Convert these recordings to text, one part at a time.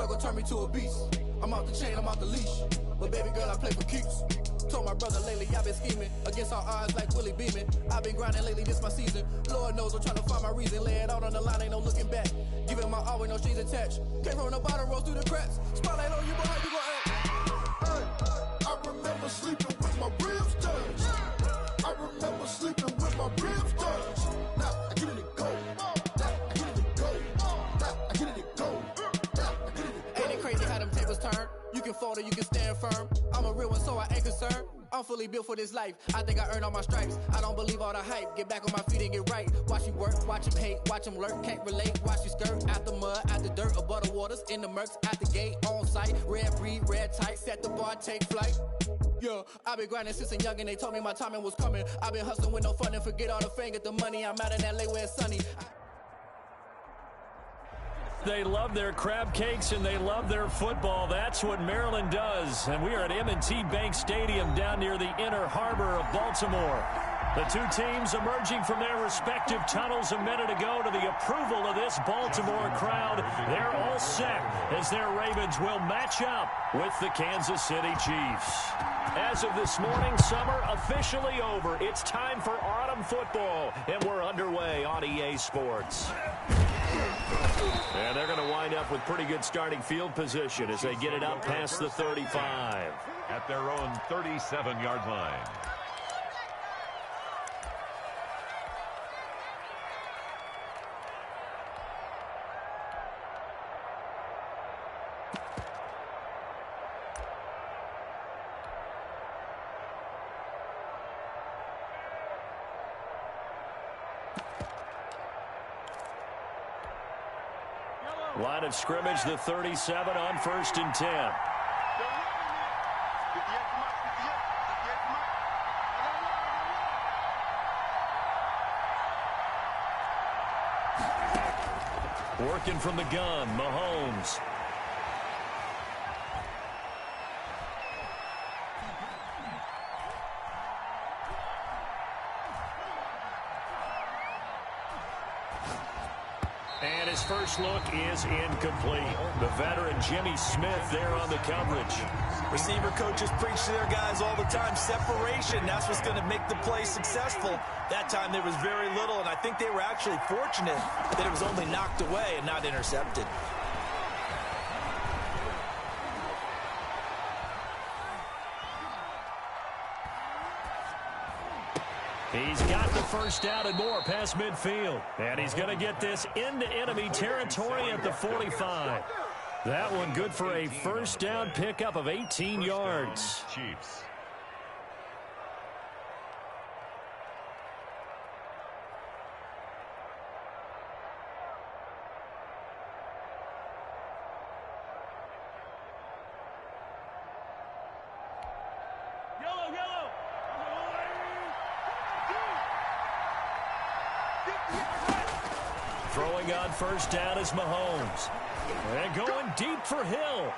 struggle turned me to a beast. I'm off the chain, I'm off the leash. But baby girl, I play for keeps. Told my brother lately I've been scheming against all odds like Willie Beeman. I've been grinding lately, this my season. Lord knows I'm trying to find my reason. Lay it out on the line, ain't no looking back. Giving my all with no strings attached. Came from the bottom, rose through the cracks. Spotlight on you, boy, how you gon' act? I remember sleeping with my ribs touched. I remember sleeping with my ribs touched. Now I get it to go. Now I get it to go. Now I get it to go. Now I get it to go. Ain't it crazy how them tables turn? You can fold or you can stand firm. I'm a real one, so I ain't concerned. I'm fully built for this life. I think I earned all my stripes. I don't believe all the hype. Get back on my feet and get right. Watch you work, watch him hate, watch him lurk. Can't relate, watch you skirt. Out the mud, out the dirt, above the waters, in the murks, out the gate, on site. Red breed, red tight, set the bar, take flight. Yeah, I've been grinding since a youngin'. They told me my timing was coming. I've been hustling with no fun and forget all the fame, get the money. I'm out in LA where it's sunny. They love their crab cakes and they love their football. That's what Maryland does. And we are at M&T Bank Stadium down near the inner harbor of Baltimore. The two teams emerging from their respective tunnels a minute ago to the approval of this Baltimore crowd. They're all set as their Ravens will match up with the Kansas City Chiefs. As of this morning, summer officially over. It's time for autumn football, and we're underway on EA Sports. And they're going to wind up with pretty good starting field position as they get it up past the 35. At their own 37-yard line. Line of scrimmage, the 37 on 1st and 10. Working from the gun, Mahomes. And his first look is incomplete. The veteran Jimmy Smith there on the coverage. Receiver coaches preach to their guys all the time. Separation, that's what's going to make the play successful. That time there was very little, and I think they were actually fortunate that it was only knocked away and not intercepted. He's got the first down and more past midfield. And he's going to get this into enemy territory at the 45. That one good for a first down pickup of 18 yards. Chiefs. Throwing on first down is Mahomes. And going deep for Hill.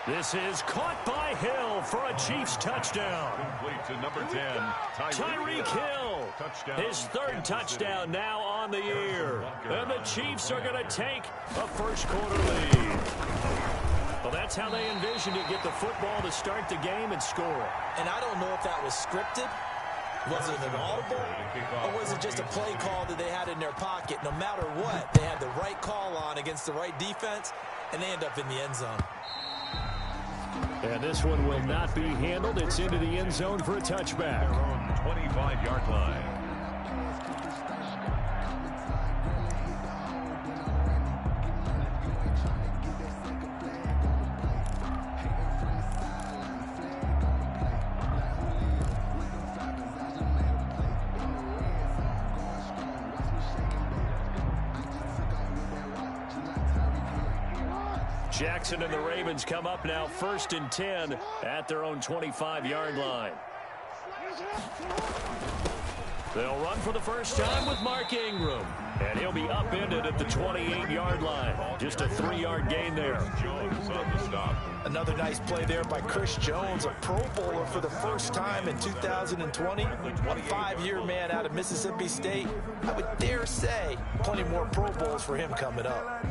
This is caught by Hill for a Chiefs touchdown. Complete to number 10, Tyreek Hill. Touchdown. His third touchdown now on the year. And the Chiefs are going to take a first quarter lead. Well, that's how they envisioned it. Get the football to start the game and score. And I don't know if that was scripted. Was it an audible, or was it just a play call that they had in their pocket? No matter what, they had the right call on against the right defense, and they end up in the end zone. And this one will not be handled. It's into the end zone for a touchback. Their own 25-yard line. Jackson and the Ravens come up now 1st and 10 at their own 25-yard line. They'll run for the first time with Mark Ingram. And he'll be upended at the 28-yard line. Just a 3-yard gain there. Jones on the stop. Another nice play there by Chris Jones, a Pro Bowler for the first time in 2020. A 5-year man out of Mississippi State. I would dare say plenty more Pro Bowls for him coming up.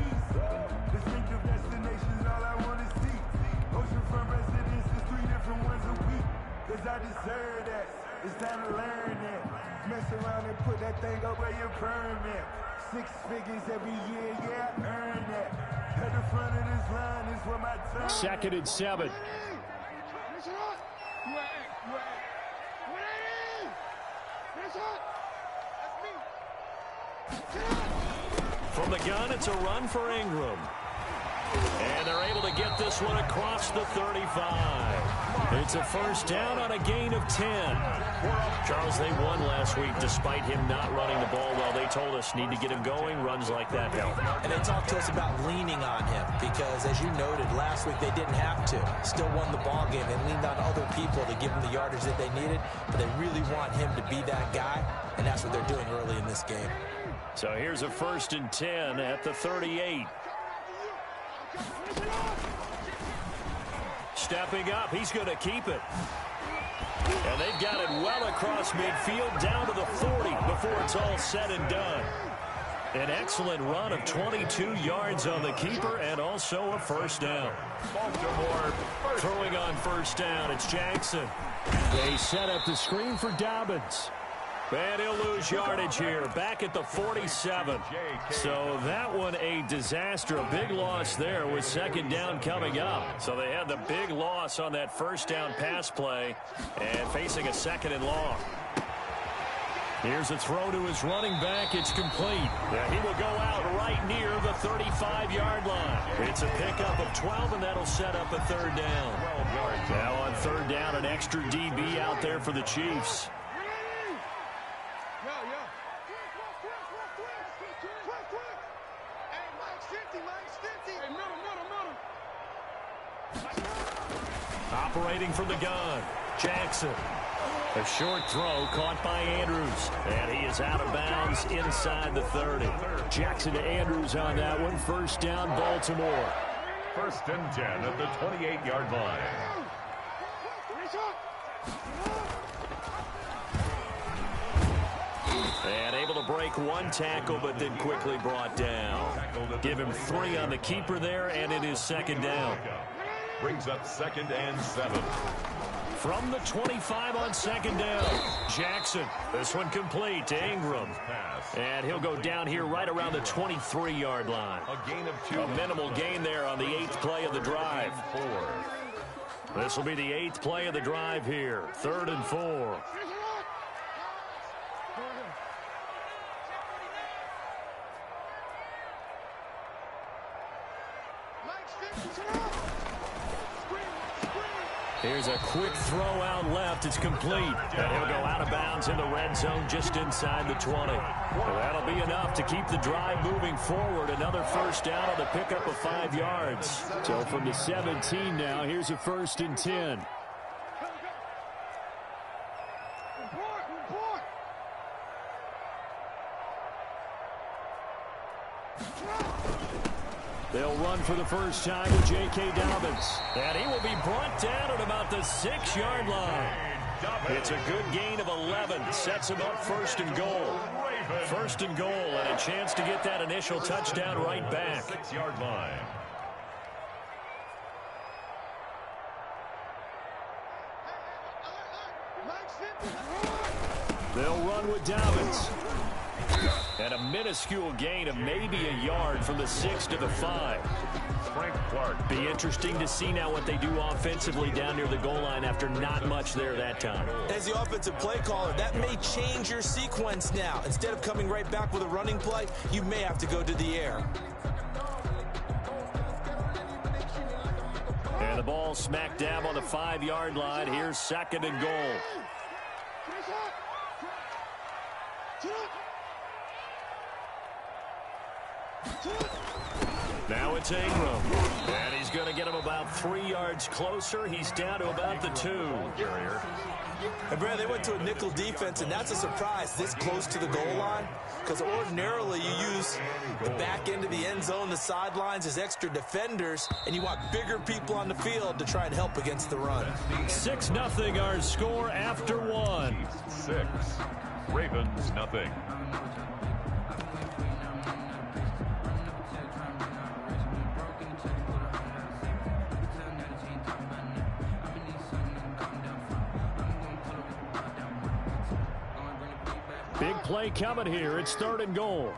deserve that. It's time to learn that. Mess around and put that thing up where you permit. 6 figures every year, yeah, I earned that. At the front of this line is where my time. 2nd and 7. From the gun, it's a run for Ingram. And they're able to get this one across the 35. It's a first down on a gain of 10. Charles, they won last week despite him not running the ball well. They told us need to get him going. Runs like that help. And they talked to us about leaning on him because, as you noted, last week they didn't have to. Still won the ball game. They leaned on other people to give them the yardage that they needed. But they really want him to be that guy, and that's what they're doing early in this game. So here's a 1st and 10 at the 38. Stepping up, he's going to keep it. And they've got it well across midfield down to the 40 before it's all said and done. An excellent run of 22 yards on the keeper and also a first down. Baltimore throwing on first down. It's Jackson. They set up the screen for Dobbins. And he'll lose yardage here, back at the 47. So that one a disaster, a big loss there with 2nd down coming up. So they had the big loss on that first down pass play and facing a 2nd and long. Here's a throw to his running back. It's complete. He will go out right near the 35-yard line. It's a pickup of 12, and that'll set up a 3rd down. Now on 3rd down, an extra DB out there for the Chiefs. Operating from the gun, Jackson. A short throw caught by Andrews. And he is out of bounds inside the 30. Jackson to Andrews on that one. First down, Baltimore. 1st and 10 at the 28-yard line. And able to break one tackle, but then quickly brought down. Give him 3 on the keeper there, and it is 2nd down. Brings up 2nd and 7. From the 25 on 2nd down, Jackson. This one complete to Ingram. And he'll go down here right around the 23-yard line. A gain of 2. A minimal gain there on the 8th play of the drive. 4. This will be the 8th play of the drive here. 3rd and 4. Here's a quick throw out left. It's complete. And he'll go out of bounds in the red zone just inside the 20. Well, that'll be enough to keep the drive moving forward. Another first down on the pickup of 5 yards. So from the 17 now, here's a 1st and 10. They'll run for the first time with J.K. Dobbins. And he will be brought down at about the 6-yard line. It's a good gain of 11. Sets him up 1st and goal. 1st and goal and a chance to get that initial touchdown right back. 6-yard line. They'll run with Dobbins. And a minuscule gain of maybe a yard from the 6 to the 5. Frank Clark. Be interesting to see now what they do offensively down near the goal line after not much there that time. As the offensive play caller, that may change your sequence now. Instead of coming right back with a running play, you may have to go to the air. And the ball smack dab on the 5-yard line. Here's 2nd and goal. Now it's Ingram. And he's going to get him about 3 yards closer. He's down to about the 2. And Brad, they went to a nickel defense, and that's a surprise this close to the goal line. Because ordinarily you use the back end of the end zone, the sidelines as extra defenders, and you want bigger people on the field to try and help against the run. 6-0 our score after 1. 6. Ravens nothing. Big play coming here. It's 3rd and goal.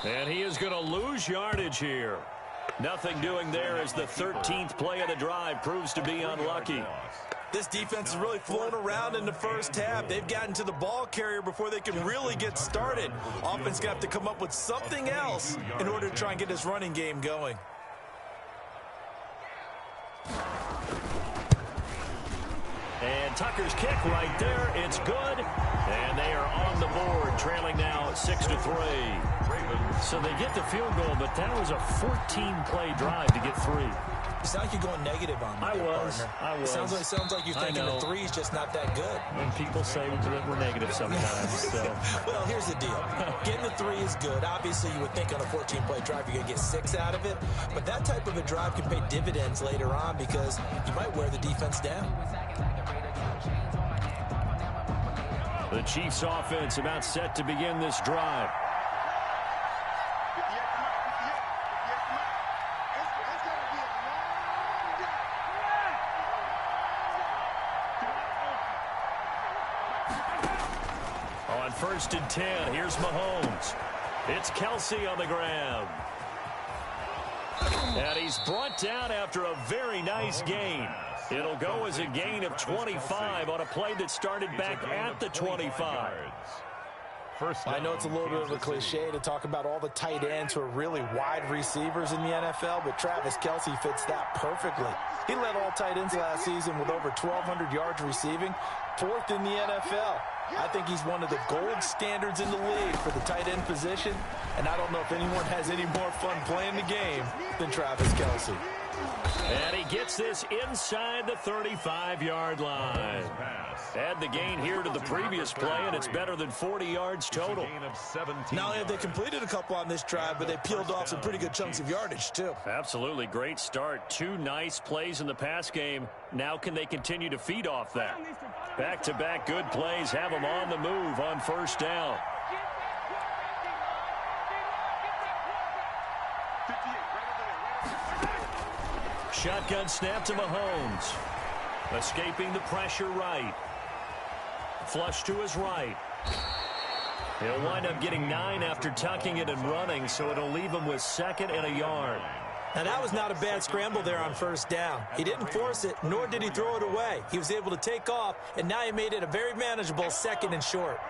And he is going to lose yardage here. Nothing doing there as the 13th play of the drive proves to be unlucky. This defense is really flown around in the first half. They've gotten to the ball carrier before they can really get started. Offense going to have to come up with something else in order to try and get this running game going. And Tucker's kick right there. It's good. And they are on the board, trailing now 6-3. So they get the field goal, but that was a 14-play drive to get 3. You sound like you're going negative on me. I was. It sounds like you're thinking the 3 is just not that good. When people say we're negative sometimes. So. Well, here's the deal. Getting the 3 is good. Obviously, you would think on a 14-play drive you're going to get 6 out of it. But that type of a drive can pay dividends later on because you might wear the defense down. The Chiefs offense about set to begin this drive. On 1st and 10, here's Mahomes. It's Kelsey on the ground. And he's brought down after a very nice gain. It'll go as a gain of 25 on a play that started back at the 25. I know it's a little bit of a cliche to talk about all the tight ends who are really wide receivers in the NFL, but Travis Kelsey fits that perfectly. He led all tight ends last season with over 1,200 yards receiving, 4th in the NFL. I think he's one of the gold standards in the league for the tight end position, and I don't know if anyone has any more fun playing the game than Travis Kelsey. And he gets this inside the 35-yard line. Add the gain here to the previous play, and it's better than 40 yards total. Not only have they completed a couple on this drive, but they peeled off some pretty good chunks of yardage, too. Absolutely. Great start. 2 nice plays in the pass game. Now can they continue to feed off that? Back-to-back good plays have them on the move on 1st down. Shotgun snap to Mahomes. Escaping the pressure right. Flush to his right. He'll wind up getting 9 after tucking it and running, so it'll leave him with 2nd and a yard. Now, that was not a bad scramble there on 1st down. He didn't force it, nor did he throw it away. He was able to take off, and now he made it a very manageable 2nd and short.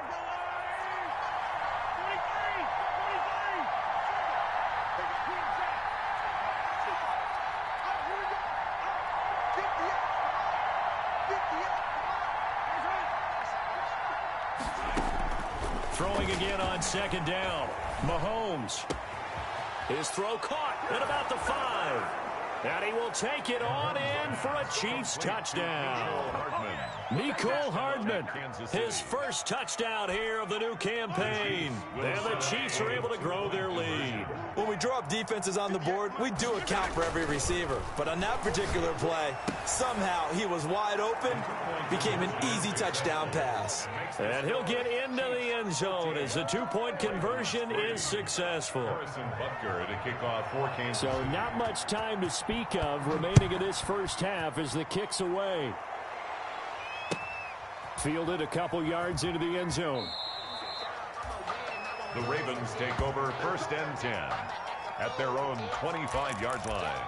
Throwing again on 2nd down. Mahomes. His throw caught at about the 5. And he will take it on in for a Chiefs touchdown. Mecole Hardman, his first touchdown here of the new campaign. And the Chiefs are able to grow their lead. When we draw up defenses on the board, we do account for every receiver. But on that particular play, somehow he was wide open, became an easy touchdown pass. And he'll get into the end zone as the 2-point conversion is successful. So not much time to speak of remaining in this first half as the kick's away. Fielded a couple yards into the end zone. The Ravens take over 1st and 10 at their own 25-yard line.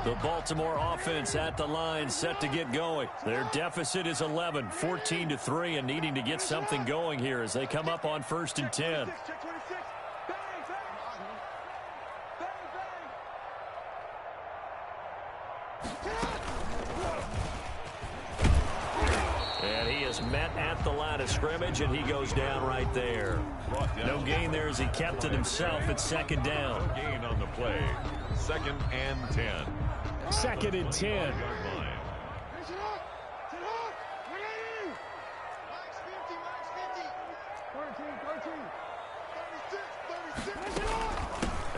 The Baltimore offense at the line set to get going. Their deficit is 11, 14-3, and needing to get something going here as they come up on 1st and 10. And he is met at the line of scrimmage, and he goes down right there. No gain there as he kept it himself at 2nd down. Gain on the play. 2nd and 10. 2nd and 10.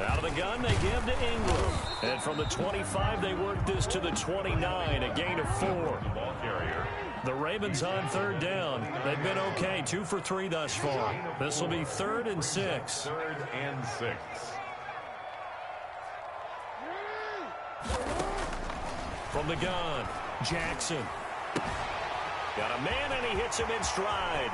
Out of the gun, they give to Ingram. And from the 25, they work this to the 29, a gain of 4. Ball carrier. The Ravens on third down. They've been okay, 2 for 3 thus far. This will be 3rd and 6. 3rd and 6. From the gun, Jackson. Got a man, and he hits him in stride.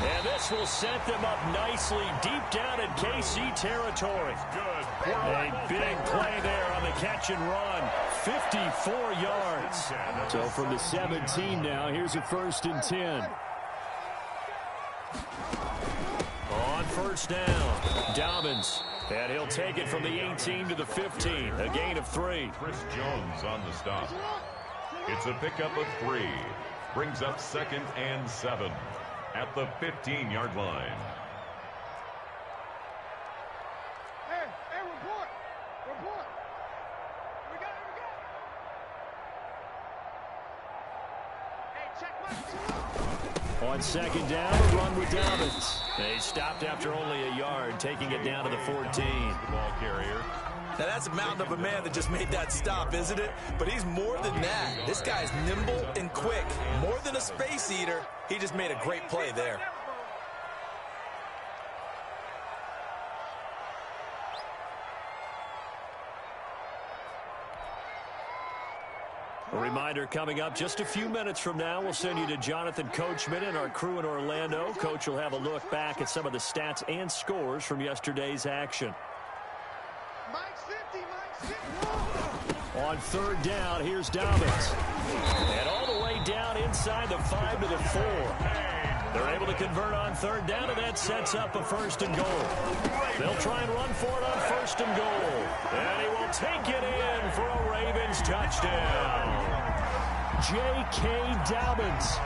And this will set them up nicely deep down in KC territory. Good. A big play there on the catch and run. 54 yards. So from the 17 now, here's a 1st and 10. On first down, Dobbins. And he'll take it from the 18 to the 15, a gain of 3. Chris Jones on the stop. It's a pickup of 3. Brings up 2nd and 7 at the 15-yard line. Hey, report. We got. Hey, check my. On 2nd down, a run with Dobbins. They stopped after only a yard, taking it down to the 14. Ball carrier. Now, that's a mountain of a man that just made that stop, isn't it? But he's more than that. This guy's nimble and quick. More than a space eater, he just made a great play there. A reminder coming up just a few minutes from now, we'll send you to Jonathan Coachman and our crew in Orlando. Coach will have a look back at some of the stats and scores from yesterday's action. On 3rd down, here's Dobbins. And all the way down inside the 5 to the 4. They're able to convert on 3rd down, and that sets up a 1st and goal. They'll try and run for it on 1st and goal. And he will take it in for a Ravens touchdown. J.K. Dobbins,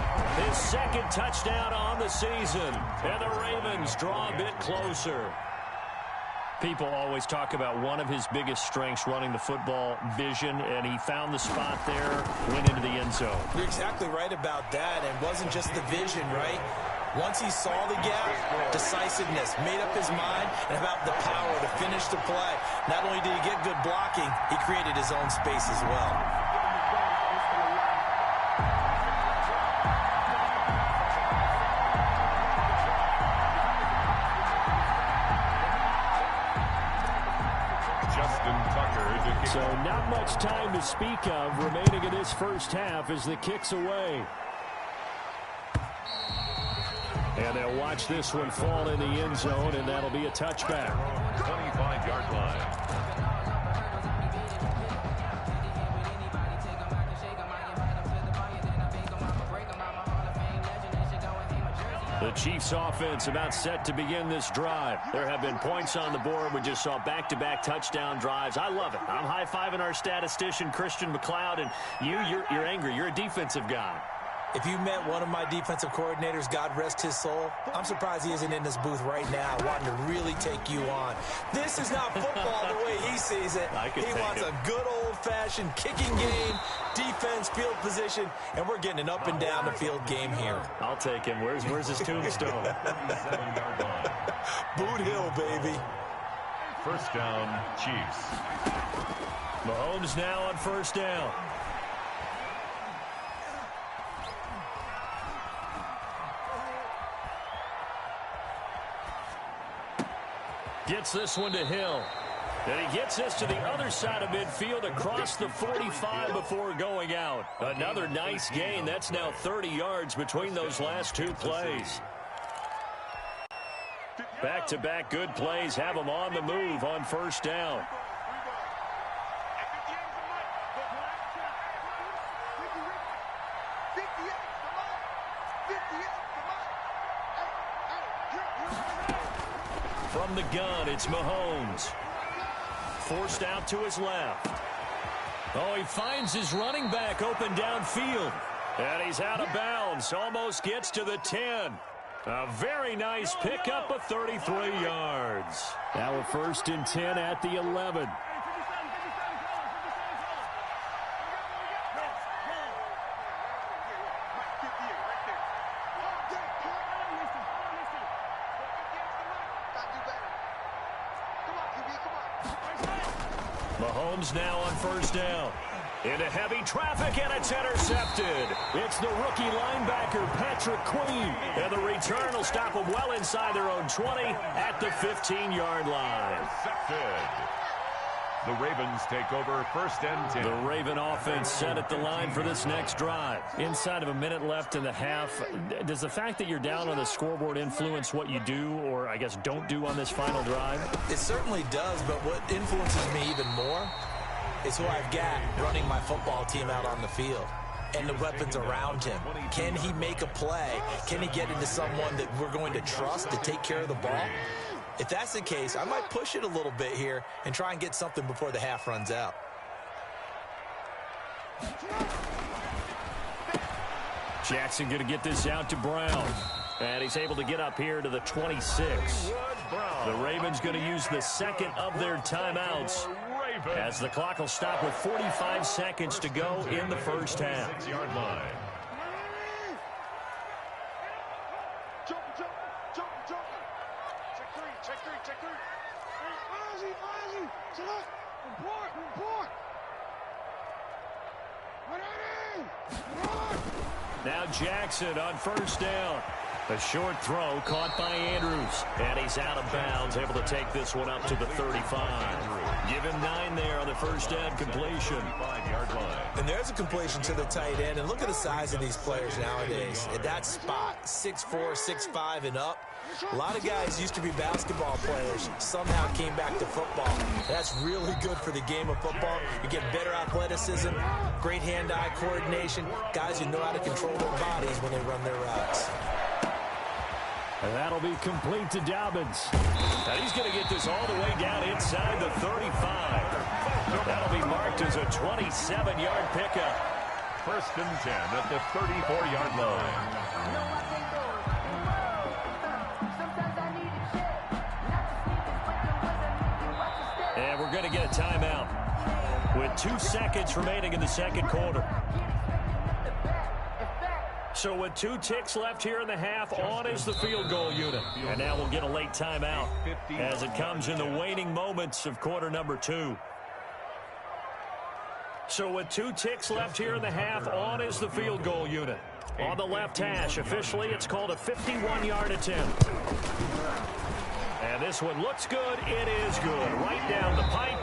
his 2nd touchdown on the season. And the Ravens draw a bit closer. People always talk about one of his biggest strengths, running the football, vision, and he found the spot there, went into the end zone. You're exactly right about that, and it wasn't just the vision, right? Once he saw the gap, decisiveness, made up his mind, and about the power to finish the play. Not only did he get good blocking, he created his own space as well. So not much time to speak of remaining in this first half as the kick's away. And they'll watch this one fall in the end zone, and that'll be a touchback. 25-yard line. The Chiefs offense about set to begin this drive. There have been points on the board. We just saw back-to-back touchdown drives. I love it. I'm high-fiving our statistician, Christian McLeod, and you're angry. You're a defensive guy. If you met one of my defensive coordinators, God rest his soul, I'm surprised he isn't in this booth right now wanting to really take you on. This is not football the way he sees it. He wants a good old-fashioned kicking game, defense, field position, and we're getting an up and down the field game here. I'll take him. Where's his tombstone? 7-yard line. Boot Hill, baby. 1st down, Chiefs. Mahomes now on 1st down. Gets this one to Hill. And he gets this to the other side of midfield across the 45 before going out. Another nice gain. That's now 30 yards between those last 2 plays. Back-to-back good plays have them on the move on 1st down. From the gun, it's Mahomes. Forced out to his left. Oh, he finds his running back open downfield. And he's out of bounds. Almost gets to the 10. A very nice pickup of 33 yards. Now a 1st and 10 at the 11. Mahomes now on first down. Into heavy traffic, and it's intercepted. It's the rookie linebacker, Patrick Queen. And the return will stop them well inside their own 20 at the 15-yard line. Intercepted. The Ravens take over first and 10. The Raven offense set at the line for this next drive. Inside of a minute left in the half, does the fact that you're down on the scoreboard influence what you do, or I guess don't do on this final drive? It certainly does, but what influences me even more is who I've got running my football team out on the field and the weapons around him. Can he make a play? Can he get into someone that we're going to trust to take care of the ball? If that's the case, I might push it a little bit here and try and get something before the half runs out. Jackson going to get this out to Brown. And he's able to get up here to the 26. The Ravens going to use the second of their timeouts, as the clock will stop with 45 seconds to go in the first half. 6-yard line. Now Jackson on first down. A short throw caught by Andrews. And he's out of bounds, able to take this one up to the 35. Give him 9 there on the first down completion. 5-yard line. And there's a completion to the tight end. And look at the size of these players nowadays. At that spot, 6'4", 6'5", and up. A lot of guys used to be basketball players, somehow came back to football. That's really good for the game of football. You get better athleticism, great hand-eye coordination, guys who know how to control their bodies when they run their routes. And that'll be complete to Dobbins. And he's going to get this all the way down inside the 35. That'll be marked as a 27-yard pickup. First and 10 at the 34-yard line. And we're going to get a timeout with 2 seconds remaining in the second quarter. So with 2 ticks left here in the half, on is the field goal unit. And now we'll get a late timeout as it comes in the waning moments of quarter number 2. So with 2 ticks left here in the half, on is the field goal unit. On the left hash, officially it's called a 51-yard attempt. And this one looks good. It is good. Right down the pipe.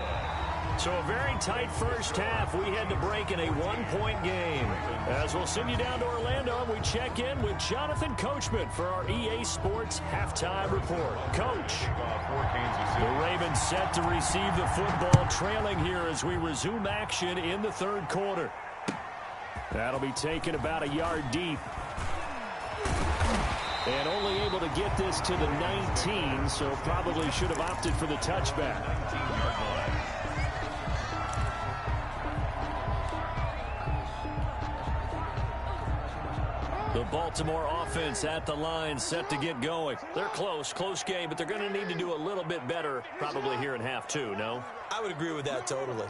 So a very tight first half. We had to break in a 1-point game. As we'll send you down to Orlando, we check in with Jonathan Coachman for our EA Sports Halftime Report. Coach, the Ravens set to receive the football, trailing here as we resume action in the third quarter. That'll be taken about a yard deep. And only able to get this to the 19, so probably should have opted for the touchback. 19-yard line. The Baltimore offense at the line, set to get going. They're close game, but they're going to need to do a little bit better probably here in half 2, no? I would agree with that totally.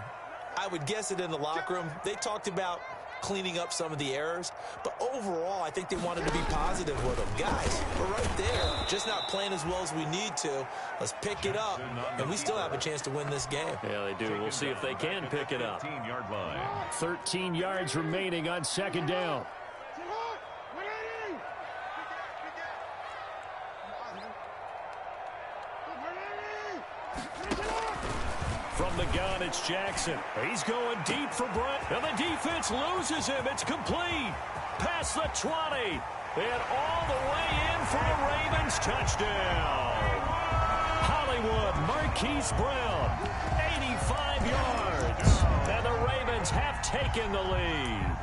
I would guess it in the locker room. They talked about cleaning up some of the errors, but overall I think they wanted to be positive with them. Guys, we're right there, just not playing as well as we need to. Let's pick it up, and we still have a chance to win this game. Yeah, they do. We'll see if they can pick it up. 15-yard line. 13 yards remaining on second down. From the gun, it's Jackson. He's going deep for Brent, and the defense loses him. It's complete. Past the 20, and all the way in for the Ravens touchdown. Hollywood Marquise Brown, 85 yards, and the Ravens have taken the lead.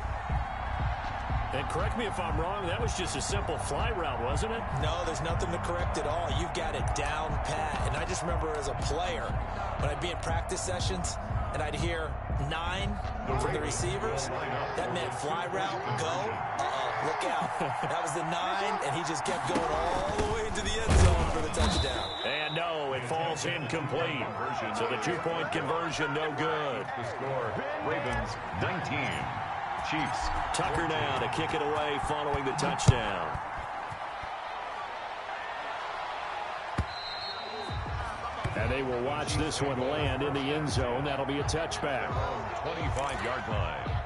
And correct me if I'm wrong, that was just a simple fly route, wasn't it? No, there's nothing to correct at all. You've got it down pat. And I just remember as a player, when I'd be in practice sessions, and I'd hear 9 for the receivers, that meant fly route, go, look out. That was the 9, and he just kept going all the way into the end zone for the touchdown. And no, it falls incomplete. So the 2-point conversion, no good. The score, Ravens 19. Chiefs. Tucker now to kick it away following the touchdown. And they will watch this one land in the end zone. That'll be a touchback. 25-yard line.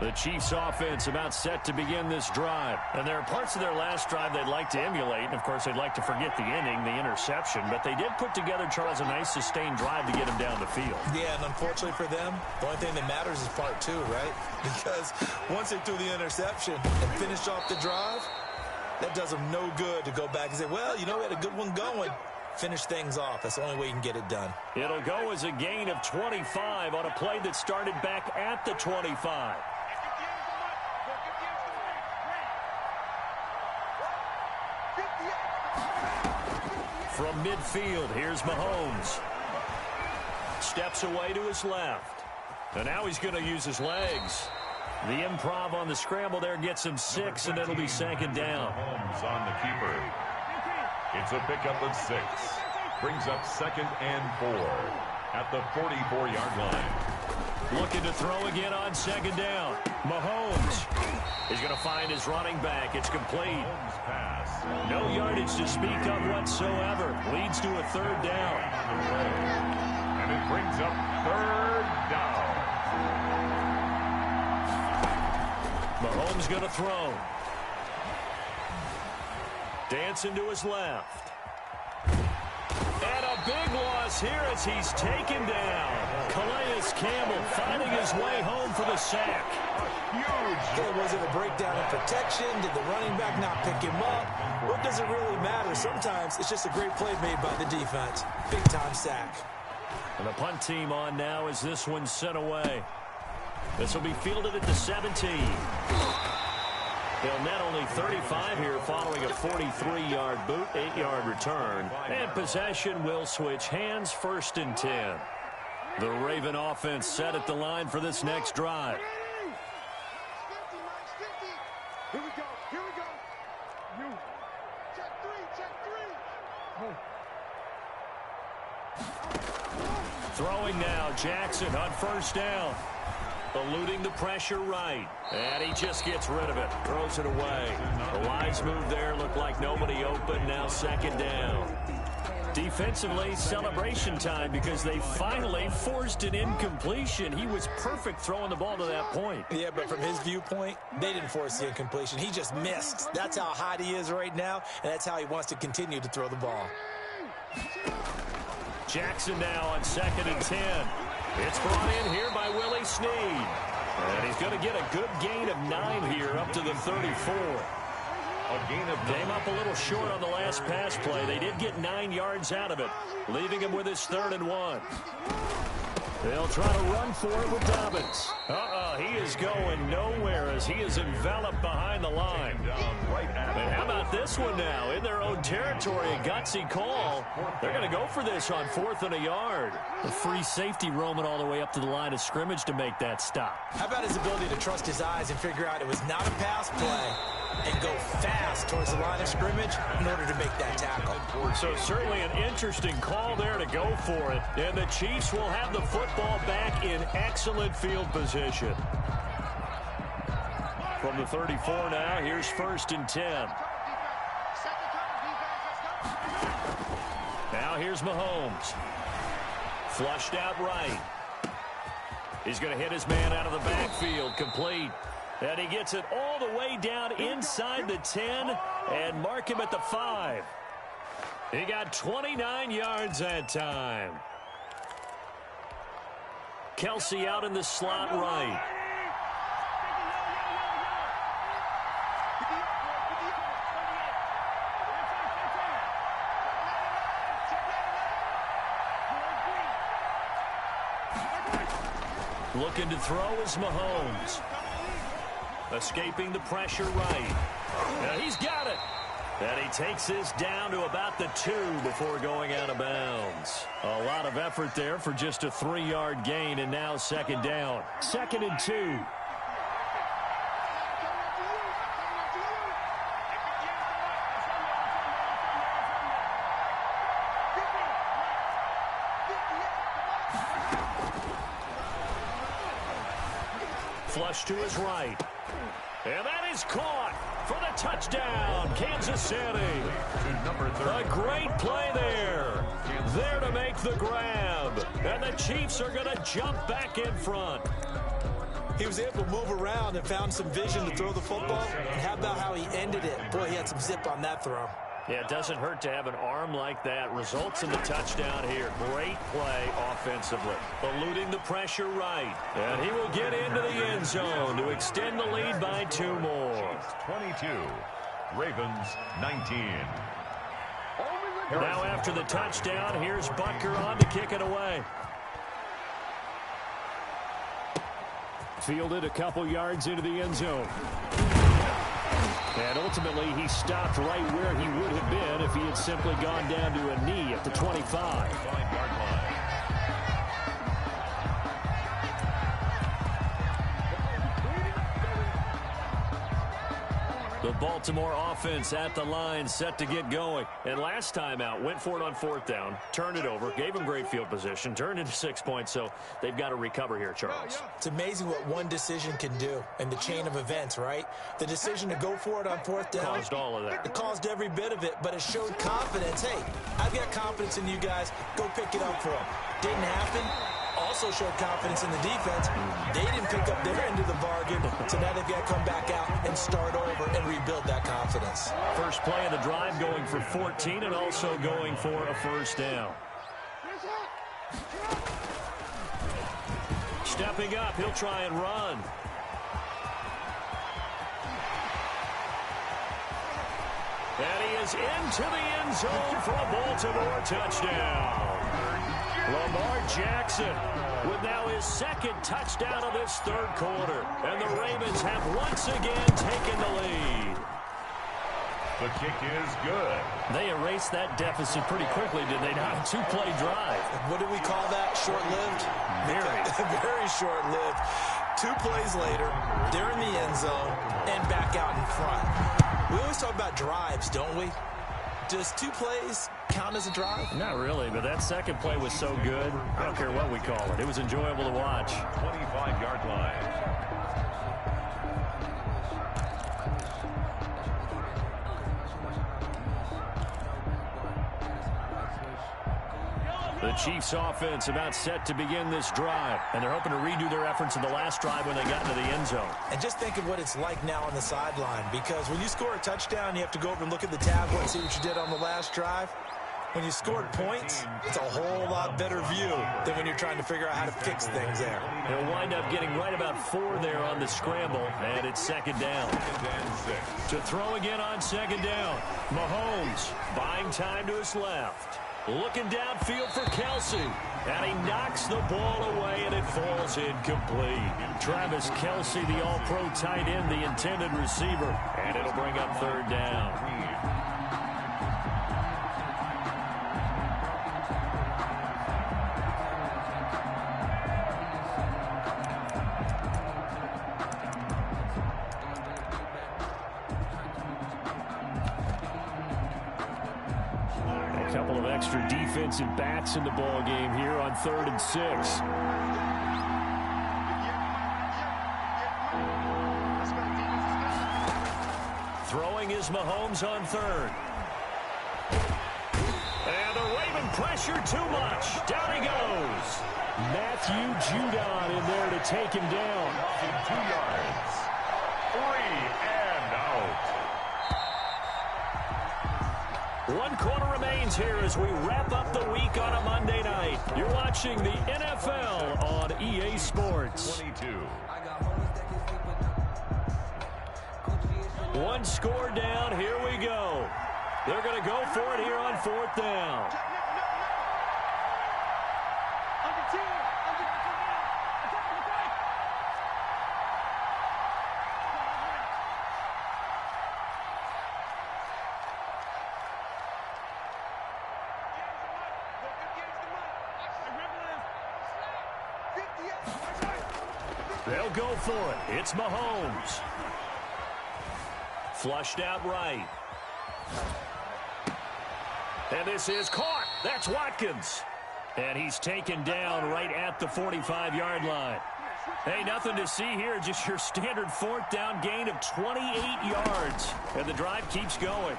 The Chiefs offense about set to begin this drive. And there are parts of their last drive they'd like to emulate. And, of course, they'd like to forget the ending, the interception. But they did put together, Charles, a nice sustained drive to get them down the field. Yeah, and unfortunately for them, the only thing that matters is part two, right? Because once they threw the interception and finished off the drive, that does them no good to go back and say, well, you know, we had a good one going. Finish things off. That's the only way you can get it done. It'll go as a gain of 25 on a play that started back at the 25. From midfield, here's Mahomes. Steps away to his left. And now he's going to use his legs. The improv on the scramble there gets him 6, and it'll be second down. Mahomes on the keeper. It's a pickup of 6. Brings up 2nd and 4 at the 44-yard line. Looking to throw again on 2nd down. Mahomes is going to find his running back. It's complete. Mahomes pass. No yardage to speak of whatsoever. Leads to a 3rd down. And it brings up 3rd down. Mahomes going to throw. Dancing to his left. And a big loss here as he's taken down. Calais Campbell finding his way home for the sack. Huge. Was it a breakdown in protection? Did the running back not pick him up? What does it really matter? Sometimes it's just a great play made by the defense. Big-time sack. And the punt team on now as this one's sent away. This will be fielded at the 17. They'll net only 35 here following a 43-yard boot, 8-yard return. And possession will switch hands, 1st and 10. The Raven offense set at the line for this next drive. Here we go. Here we go. You. Check 3. Throwing now, Jackson on 1st down. Eluding the pressure right. And he just gets rid of it. Throws it away. The wise move there looked like nobody open. Now 2nd down. Defensively, celebration time because they finally forced an incompletion. He was perfect throwing the ball to that point. Yeah, but from his viewpoint, they didn't force the incompletion. He just missed. That's how hot he is right now, and that's how he wants to continue to throw the ball. Jackson now on 2nd and 10. It's brought in here by Willie Snead. And he's going to get a good gain of 9 here up to the 34. Came up a little short on the last pass play. They did get 9 yards out of it, leaving him with his 3rd and 1. They'll try to run for it with Dobbins. He is going nowhere as he is enveloped behind the line. And how about this one now? In their own territory, a gutsy call. They're going to go for this on 4th and a yard. A free safety roaming all the way up to the line of scrimmage to make that stop. How about his ability to trust his eyes and figure out it was not a pass play and go fast towards the line of scrimmage in order to make that tackle. So certainly an interesting call there to go for it. And the Chiefs will have the football back in excellent field position. From the 34 now, here's 1st and 10. Now here's Mahomes. Flushed out right. He's going to hit his man out of the backfield, complete. And he gets it all the way down inside the 10 and mark him at the 5. He got 29 yards that time. Kelsey out in the slot right. Looking to throw is Mahomes. Escaping the pressure right. Now he's got it. And he takes this down to about the 2 before going out of bounds. A lot of effort there for just a 3-yard gain, and now 2nd down. 2nd and 2. Flush to his right. And that is caught for the touchdown, Kansas City. A great play there. There to make the grab. And the Chiefs are going to jump back in front. He was able to move around and found some vision to throw the football. And how about how he ended it? Boy, he had some zip on that throw. Yeah, it doesn't hurt to have an arm like that. Results in the touchdown here. Great play offensively. Eluding the pressure right. And he will get into the end zone to extend the lead by 2 more. 22, Ravens 19. Now after the touchdown, here's Butker on to kick it away. Fielded a couple yards into the end zone. And ultimately, he stopped right where he would have been if he had simply gone down to a knee at the 25. The Baltimore offense at the line, set to get going. And last time out, went for it on 4th down, turned it over, gave him great field position, turned into 6 points, so they've got to recover here, Charles. It's amazing what one decision can do in the chain of events, right? The decision to go for it on 4th down. Caused all of that. It caused every bit of it, but it showed confidence. Hey, I've got confidence in you guys. Go pick it up for them. Didn't happen. Also showed confidence in the defense. They didn't pick up their end of the bargain, so now they've got to come back out and start over and rebuild that confidence. First play of the drive going for 14 and also going for a first down. Stepping up, he'll try and run. And he is into the end zone for a Baltimore touchdown. Lamar Jackson with now his 2nd touchdown of this 3rd quarter. And the Ravens have once again taken the lead. The kick is good. They erased that deficit pretty quickly, did they not? 2-play drive. What do we call that? Short-lived? Very. Very short-lived. 2 plays later, they're in the end zone and back out in front. We always talk about drives, don't we? Does 2 plays count as a drive? Not really, but that 2nd play was so good. I don't care what we call it. It was enjoyable to watch. 25-yard line. The Chiefs offense about set to begin this drive, and they're hoping to redo their efforts in the last drive when they got into the end zone. And just think of what it's like now on the sideline, because when you score a touchdown, you have to go over and look at the tablet and see what you did on the last drive. When you scored points, it's a whole lot better view than when you're trying to figure out how to fix things there. They'll wind up getting right about 4 there on the scramble, and it's 2nd down. To throw again on 2nd down, Mahomes buying time to his left. Looking downfield for Kelsey, and he knocks the ball away, and it falls incomplete. Travis Kelsey, the all-pro tight end, the intended receiver, and it'll bring up 3rd down. Extra defensive backs in the ball game here on 3rd and 6. Throwing is Mahomes on 3rd. And the Raven pressure too much. Down he goes. Matthew Judon in there to take him down. 2 yards. 3 and out. 1 quarter remains here as we wrap up the week on a Monday night. You're watching the NFL on EA Sports. 22. 1 score down. Here we go. They're going to go for it here on 4th down. They'll go for it. It's Mahomes. Flushed out right. And this is caught. That's Watkins. And he's taken down right at the 45-yard line. Hey, nothing to see here. Just your standard fourth down gain of 28 yards. And the drive keeps going.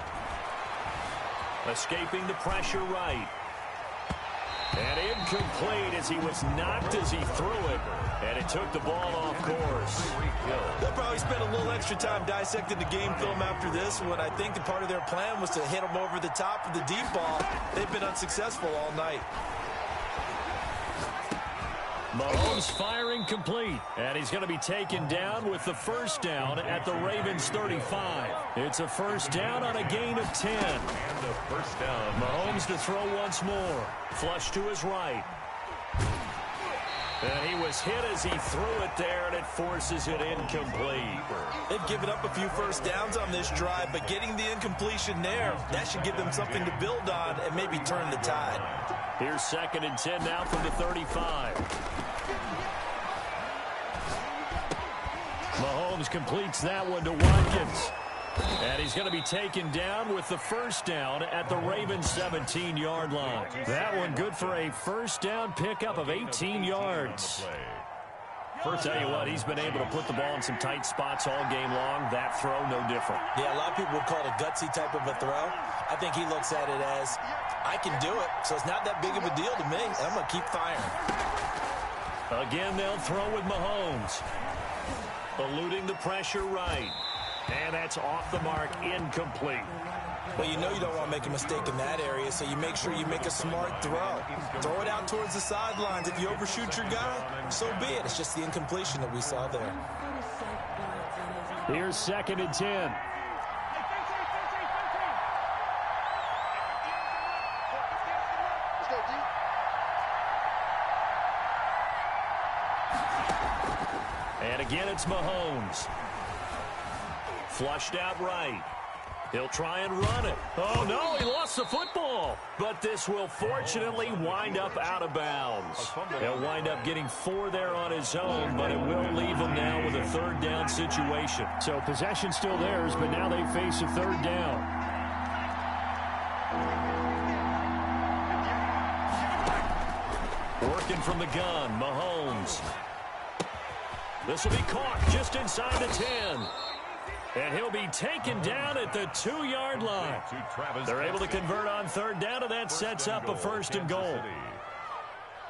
Escaping the pressure right. And incomplete as he was knocked as he threw it. And it took the ball off course. They'll probably spend a little extra time dissecting the game film after this one. I think the part of their plan was to hit him over the top of the deep ball. They've been unsuccessful all night. Mahomes firing complete. And he's going to be taken down with the first down at the Ravens 35. It's a first down on a gain of 10. And the first down. Mahomes to throw once more. Flush to his right. And he was hit as he threw it there, and it forces it incomplete. They've given up a few first downs on this drive, but getting the incompletion there, that should give them something to build on and maybe turn the tide. Here's 2nd and 10 now from the 35. Mahomes completes that one to Watkins. And he's going to be taken down with the first down at the Ravens 17-yard line. That one good for a first down pickup of 18 yards. I'll tell you what, he's been able to put the ball in some tight spots all game long. That throw, no different. Yeah, a lot of people would call it a gutsy type of a throw. I think he looks at it as, I can do it, so it's not that big of a deal to me. I'm going to keep firing. Again, they'll throw with Mahomes. Eluding the pressure right. And that's off the mark, incomplete. Well, you know you don't want to make a mistake in that area, so you make sure you make a smart throw. Throw it out towards the sidelines. If you overshoot your guy, so be it. It's just the incompletion that we saw there. Here's 2nd and 10. And again, it's Mahomes. Flushed out right. He'll try and run it. Oh, no, he lost the football. But this will fortunately wind up out of bounds. He'll wind up getting 4 there on his own, but it will leave him now with a third down situation. So possession still theirs, but now they face a third down. Working from the gun, Mahomes. This will be caught just inside the 10. And he'll be taken down at the 2-yard line. They're able to convert on third down, and that sets up a first and goal.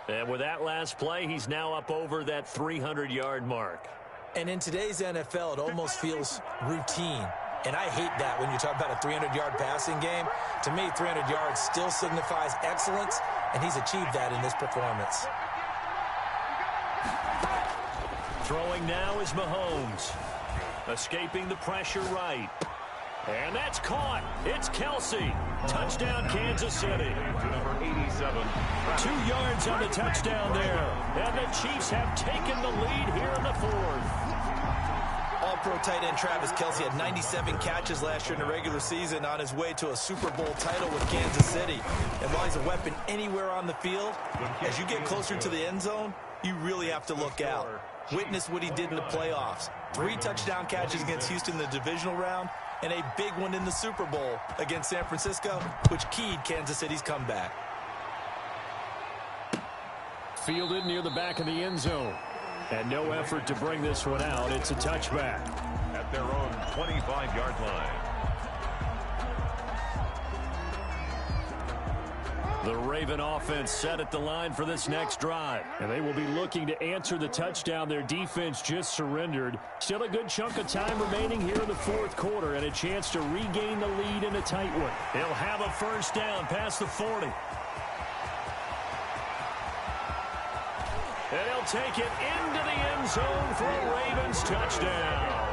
And with that last play, he's now up over that 300-yard mark. And in today's NFL, it almost feels routine. And I hate that when you talk about a 300-yard passing game. To me, 300 yards still signifies excellence, and he's achieved that in this performance. Throwing now is Mahomes. Escaping the pressure right. And that's caught. It's Kelsey. Touchdown, Kansas City. Number 87. 2 yards on the touchdown there. And the Chiefs have taken the lead here in the fourth. All-pro tight end Travis Kelsey had 97 catches last year in the regular season on his way to a Super Bowl title with Kansas City. And while he's a weapon anywhere on the field, as you get closer to the end zone, you really have to look out. Witness what he did in the playoffs. 3 touchdown catches against Houston in the divisional round, and a big one in the Super Bowl against San Francisco, which keyed Kansas City's comeback. Fielded near the back of the end zone. And no effort to bring this one out. It's a touchback. At their own 25-yard line. The Raven offense set at the line for this next drive. And they will be looking to answer the touchdown their defense just surrendered. Still a good chunk of time remaining here in the fourth quarter and a chance to regain the lead in a tight one. He'll have a first down past the 40. And he'll take it into the end zone for a Ravens touchdown.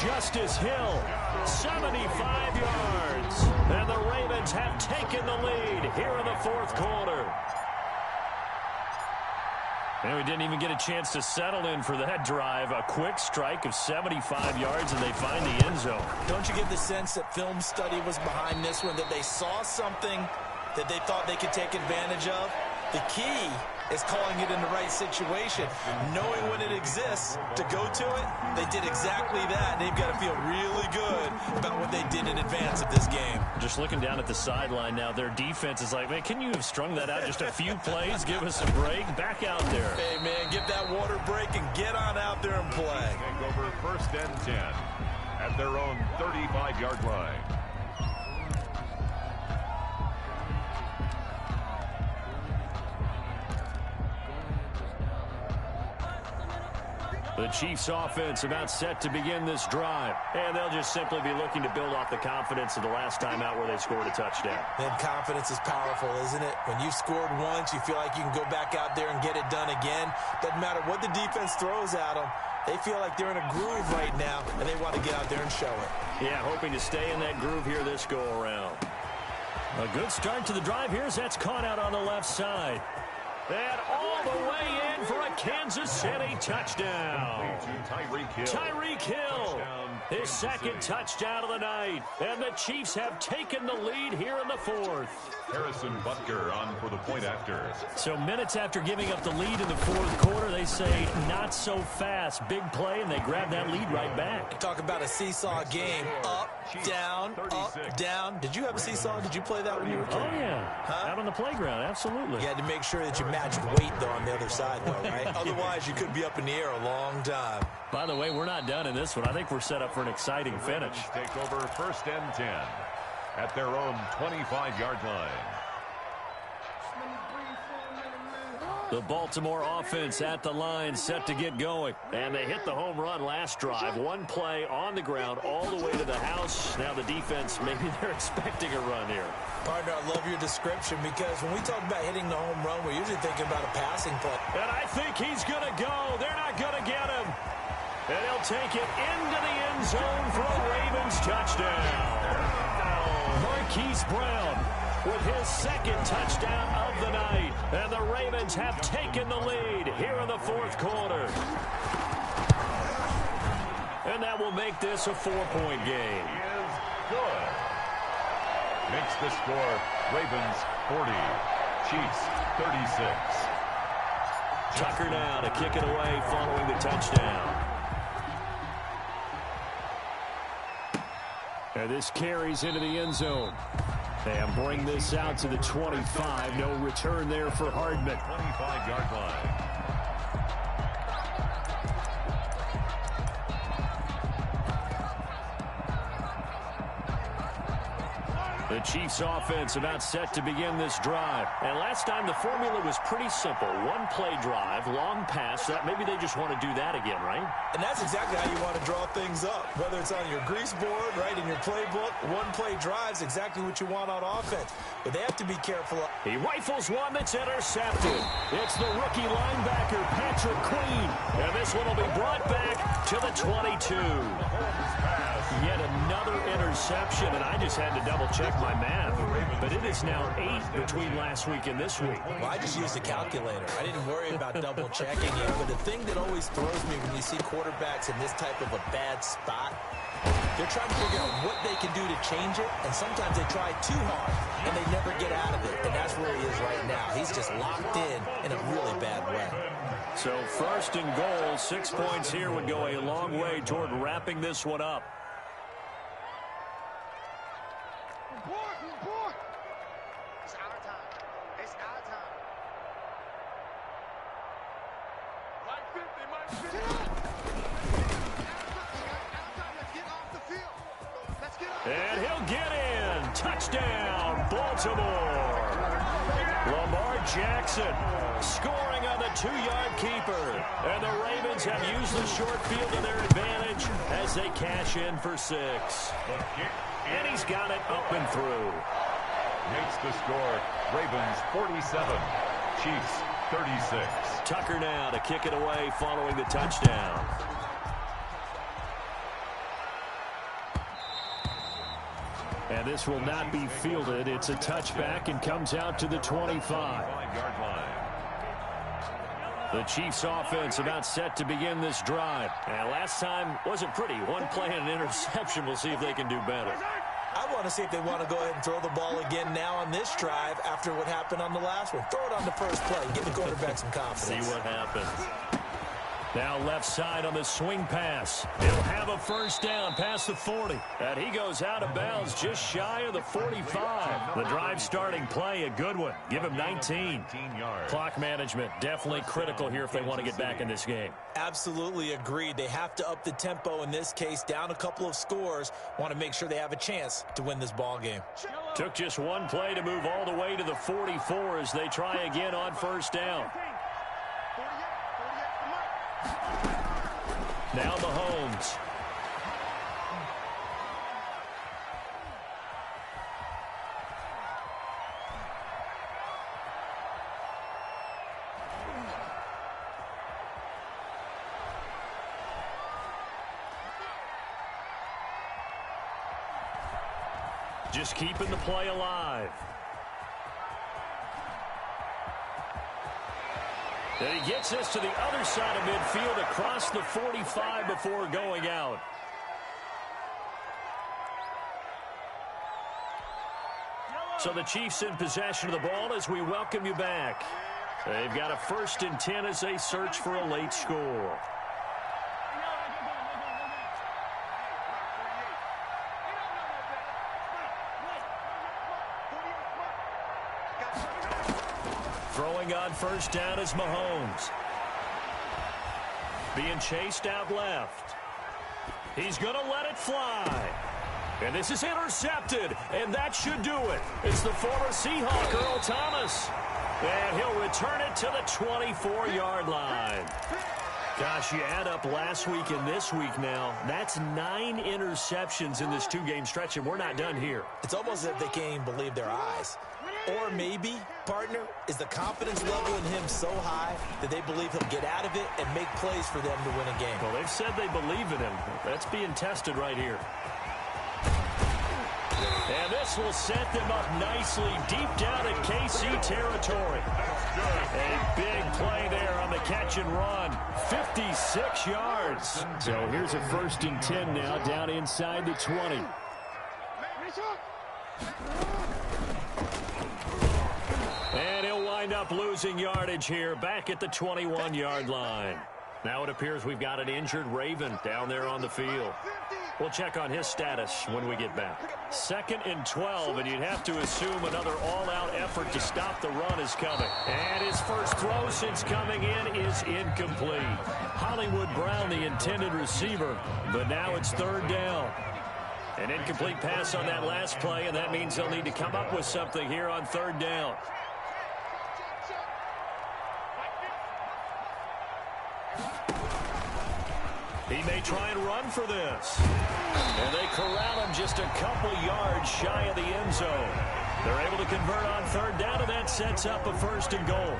Justice Hill, 75 yards. And the Ravens have taken the lead here in the fourth quarter. And we didn't even get a chance to settle in for that drive. A quick strike of 75 yards, and they find the end zone. Don't you get the sense that film study was behind this one, that they saw something that they thought they could take advantage of? The key is calling it in the right situation, knowing when it exists to go to it. They did exactly that. They've got to feel really good about what they did in advance of this game. Just looking down at the sideline now, their defense is like, man, can you have strung that out just a few plays? Give us a break. Back out there. Hey, man, give that water break. get on out there and play. Take over 1st and 10 at their own 35-yard line. The Chiefs offense about set to begin this drive. And they'll just simply be looking to build off the confidence of the last time out where they scored a touchdown. And confidence is powerful, isn't it? When you've scored once, you feel like you can go back out there and get it done again. Doesn't matter what the defense throws at them. They feel like they're in a groove right now, and they want to get out there and show it. Yeah, hoping to stay in that groove here this go-around. A good start to the drive here as that's caught out on the left side. And all the way in for a Kansas City touchdown. Tyreek Hill, his second touchdown of the night. And the Chiefs have taken the lead here in the 4th. Harrison Butker on for the point after. So minutes after giving up the lead in the 4th quarter, they say not so fast. Big play, and they grab that lead right back. Talk about a seesaw game. Up, down, up, down. Did you have a seesaw? Did you play that when you were a kid? Oh, yeah. Out on the playground, absolutely. You had to make sure that you matched weight, though, on the other side, though, right? Otherwise, you could be up in the air a long time. By the way, we're not done in this one. I think we're set up for an exciting finish. Take over 1st and 10 at their own 25-yard line. The Baltimore offense at the line, set to get going. And they hit the home run last drive. One play on the ground all the way to the house. Now the defense, maybe they're expecting a run here. Partner, I love your description because when we talk about hitting the home run, we're usually thinking about a passing play. And I think he's going to go. They're not going to get him. And he'll take it into the end zone for a Ravens touchdown. Marquise Brown with his second touchdown of the night. And the Ravens have taken the lead here in the 4th quarter. And that will make this a 4-point game. He is good. Makes the score Ravens 40, Chiefs 36. Tucker now to kick it away following the touchdown. And this carries into the end zone. And bring this out to the 25. No return there for Hardman. 25-yard line. The Chiefs offense about set to begin this drive. And last time the formula was pretty simple. One play drive, long pass. That maybe they just want to do that again, right? And that's exactly how you want to draw things up. Whether it's on your grease board, right, in your playbook, one play drive is exactly what you want on offense. But they have to be careful. He rifles one that's intercepted. It's the rookie linebacker, Patrick Queen. And this one will be brought back to the 22. Yet another interception, and I just had to double-check my math. But it is now 8 between last week and this week. Well, I just used a calculator. I didn't worry about double-checking it. But the thing that always throws me when you see quarterbacks in this type of a bad spot, they're trying to figure out what they can do to change it, and sometimes they try too hard, and they never get out of it. And that's where he is right now. He's just locked in a really bad way. So 1st and goal, 6 points here would go a long way toward wrapping this one up. And he'll get in. Touchdown, Baltimore. Lamar Jackson scoring on the 2-yard keeper. And the Ravens have used the short field to their advantage as they cash in for 6. And he's got it up and through. Makes the score Ravens 47, Chiefs 36. Tucker now to kick it away following the touchdown. And this will not be fielded. It's a touchback and comes out to the 25. The Chiefs offense about set to begin this drive. And last time wasn't pretty. One play and an interception. We'll see if they can do better. I want to see if they want to go ahead and throw the ball again now on this drive after what happened on the last one. Throw it on the first play. Give the quarterback some confidence. See what happens. Now left side on the swing pass. He'll have a first down past the 40. And he goes out of bounds just shy of the 45. The drive starting play, a good one. Give him 19. Clock management, definitely critical here if they want to get back in this game. Absolutely agreed. They have to up the tempo in this case, down a couple of scores. Want to make sure they have a chance to win this ball game. Took just one play to move all the way to the 44 as they try again on first down. Now Mahomes. Just keeping the play alive. And he gets us to the other side of midfield across the 45 before going out. So the Chiefs in possession of the ball as we welcome you back. They've got a 1st and 10 as they search for a late score. Throwing on first down is Mahomes. Being chased out left. He's going to let it fly. And this is intercepted, and that should do it. It's the former Seahawk, Earl Thomas. And he'll return it to the 24-yard line. Gosh, you add up last week and this week now, that's 9 interceptions in this 2-game stretch, and we're not done here. It's almost as if they can't even believe their eyes. Or maybe, partner, is the confidence level in him so high that they believe he'll get out of it and make plays for them to win a game. Well, they've said they believe in him. That's being tested right here. And this will set them up nicely deep down in KC territory. A big play there on the catch and run. 56 yards. So here's a 1st and 10 now down inside the 20. And he'll wind up losing yardage here back at the 21-yard line. Now it appears we've got an injured Raven down there on the field. We'll check on his status when we get back. 2nd and 12, and you'd have to assume another all-out effort to stop the run is coming. And his first throw since coming in is incomplete. Hollywood Brown, the intended receiver, but now it's 3rd down. An incomplete pass on that last play, and that means they'll need to come up with something here on 3rd down. He may try and run for this. And they corral him just a couple yards shy of the end zone. They're able to convert on 3rd down, and that sets up a 1st and goal.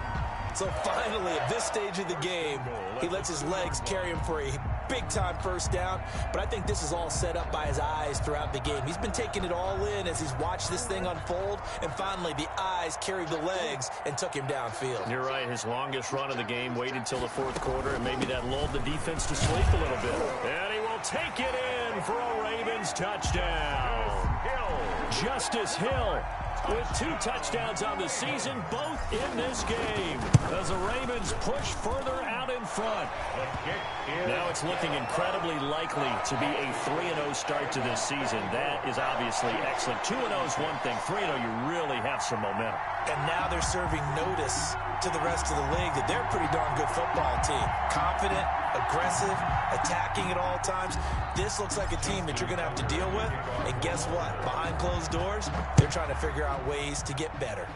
So finally, at this stage of the game, he lets his legs carry him for a big-time 1st down. But I think this is all set up by his eyes throughout the game. He's been taking it all in as he's watched this thing unfold. And finally, the eyes carried the legs and took him downfield. You're right. His longest run of the game waited till the 4th quarter, and maybe that lulled the defense to sleep a little bit. And he will take it in for a Ravens touchdown. Justice Hill with 2 touchdowns on the season, both in this game, as the Ravens push further out in front. Now it's looking incredibly likely to be a 3-0 start to this season. That is obviously excellent. 2-0 is one thing. 3-0, you really have some momentum. And now they're serving notice to the rest of the league that they're a pretty darn good football team. Confident, aggressive, attacking at all times. This looks like a team that you're going to have to deal with. And guess what? Behind closed doors, they're trying to figure out ways to get better.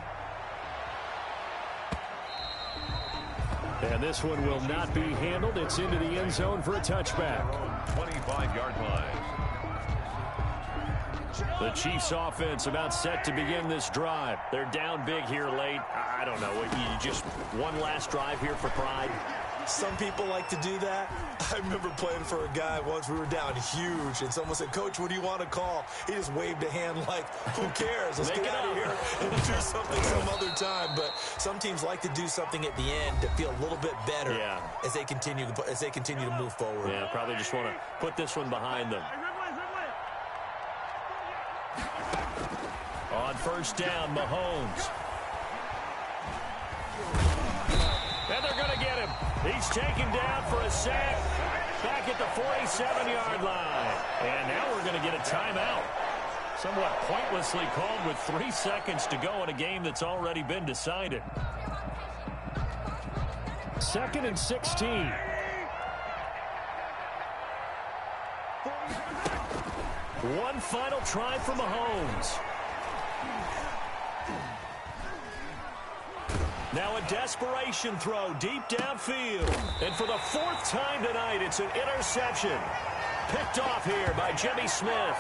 And this one will not be handled. It's into the end zone for a touchback. 25-yard line. The Chiefs offense about set to begin this drive. They're down big here late. I don't know. You just one last drive here for pride. Some people like to do that. I remember playing for a guy once. We were down huge, and someone said, "Coach, what do you want to call?" He just waved a hand like, "Who cares? Let's get out of here and do something some other time." But some teams like to do something at the end to feel a little bit better as they continue to move forward. Yeah, probably just want to put this one behind them. On 1st down, Mahomes. And they're going to get him. He's taken down for a sack back at the 47-yard line. And now we're going to get a timeout. Somewhat pointlessly called with 3 seconds to go in a game that's already been decided. 2nd and 16. One final try for Mahomes. Now a desperation throw deep downfield. And for the 4th time tonight, it's an interception. Picked off here by Jimmy Smith.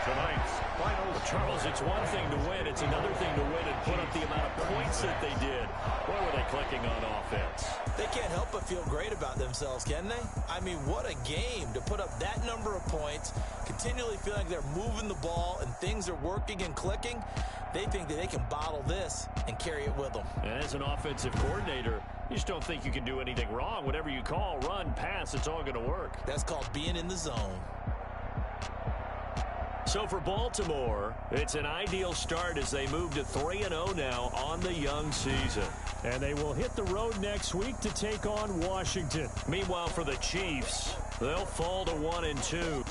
Tonight's final. Charles, it's one thing to win. It's another thing to win and put up the amount of points that they did. Boy, were they clicking on offense. They can't help but feel great about themselves, can they? I mean, what a game to put up that number of points, continually feeling like they're moving the ball and things are working and clicking. They think that they can bottle this and carry it with them. And as an offensive coordinator, you just don't think you can do anything wrong. Whatever you call, run, pass, it's all going to work. That's called being in the zone. So for Baltimore, it's an ideal start as they move to 3-0 now on the young season. And they will hit the road next week to take on Washington. Meanwhile, for the Chiefs, they'll fall to 1-2.